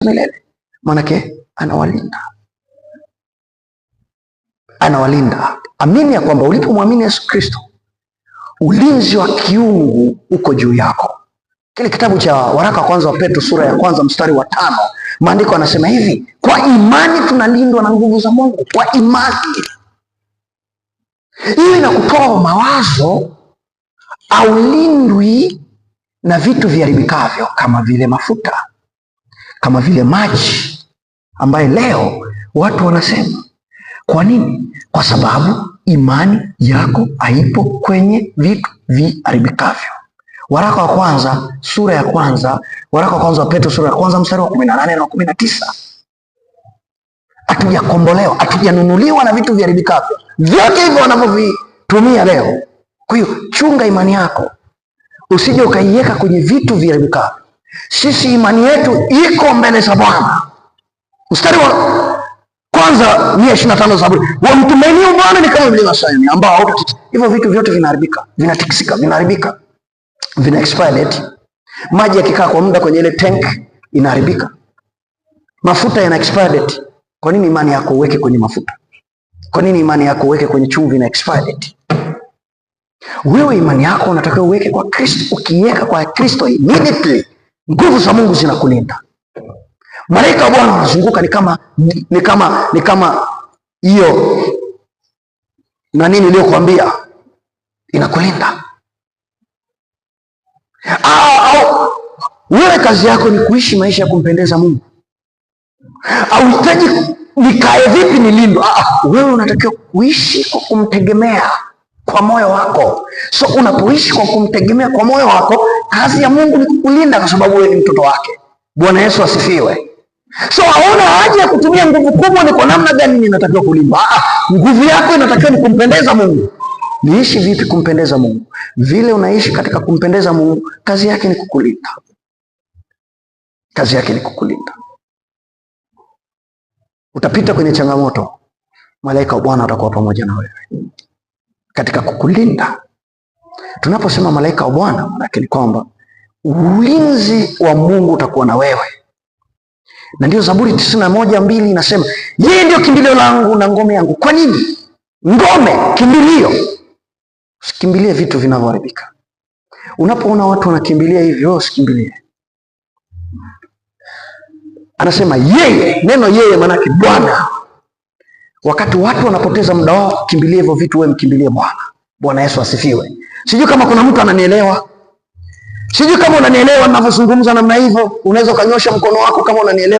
milele. Manake anawalinda. Amini ya kwamba ulipomwamini Yesu Kristo, ulinzi wa kiungu uko juu yako. Kile kitabu cha waraka wa kwanza wa Petro sura ya kwanza mstari wa 5, maandiko yanasema hivi: kwa imani tunalindwa na nguvu za Mungu. Kwa imani. Hiyo inakutoa mawazo aulindwi na vitu viharibikavyo kama vile mafuta, kama vile maji, ambaye leo watu wanasema. Kwa nini? Kwa sababu imani yako haipo kwenye vitu viharibikavyo. Waraka wa kwanza sura ya kwanza, waraka wa kwanza wa Petro sura ya kwanza mstari wa 18 na 19. Hatujakombolewa, hatujanunuliwa na vitu viharibikavyo. Vyote hivyo wanavyovitumia leo. Kwa hiyo chunga imani yako, usije ukaiweka kwenye vitu viharibikavyo. Sisi imani yetu iko mbele za Bwana. Mstari wa kwanza 125 Zaburi, wamtumainio Bwana ni kama mlima Sayuni ambao hautatikisika. Hivyo vitu vyote vinaharibika, vinatikisika, vinaharibika, vina expire date. Maji yakikaa kwa muda kwenye ile tank inaharibika. Mafuta yana expire date. Kwa nini imani yako uweke kwenye mafuta? Kwa nini imani yako uweke kwenye chumvi na expire date? Wewe imani yako unatakiwa uweke kwa Kristo. Ukiweka kwa Kristo, immediately nguvu za Mungu zinakulinda. Malaika wa Bwana wanazunguka ni kama hiyo na nini niliyokuambia inakulinda. Wewe kazi yako ni kuishi maisha ya kumpendeza Mungu. Hauhitaji nikae vipi nilindwe. Wewe unatakiwa kuishi kwa kumtegemea kwa moyo wako. So unapoishi kwa kumtegemea kwa moyo wako, kazi ya Mungu ni kukulinda kwa sababu wewe ni mtoto wake. Bwana Yesu asifiwe. So hauna haja ya kutumia nguvu kubwa. Ni kwa namna gani ninatakiwa kulindwa? Nguvu yako inatakiwa ni kumpendeza Mungu. Niishi vipi kumpendeza Mungu? Vile unaishi katika kumpendeza Mungu, kazi yake ni kukulinda. Kazi yake ni kukulinda. Utapita kwenye changamoto, malaika wa Bwana atakuwa pamoja na wewe katika kukulinda. Tunaposema malaika wa Bwana, maana yake ni kwamba ulinzi wa Mungu utakuwa na wewe. Na ndio Zaburi 91:2 inasema, yeye ndio kimbilio langu na ngome yangu. Kwa nini? Ngome, kimbilio. Usikimbilie vitu vinavyoharibika. Unapoona watu wanakimbilia hivyo, usikimbilie. Anasema yeye, neno yeye maana yake Bwana. Wakati watu wanapoteza muda wao kukimbilia hivyo vitu, wewe mkimbilie Bwana. Bwana Yesu asifiwe. Sijui kama kuna mtu ananielewa. Sijui kama unanielewa ninavyozungumza namna hivyo. Unaweza ukanyosha mkono wako kama unanielewa.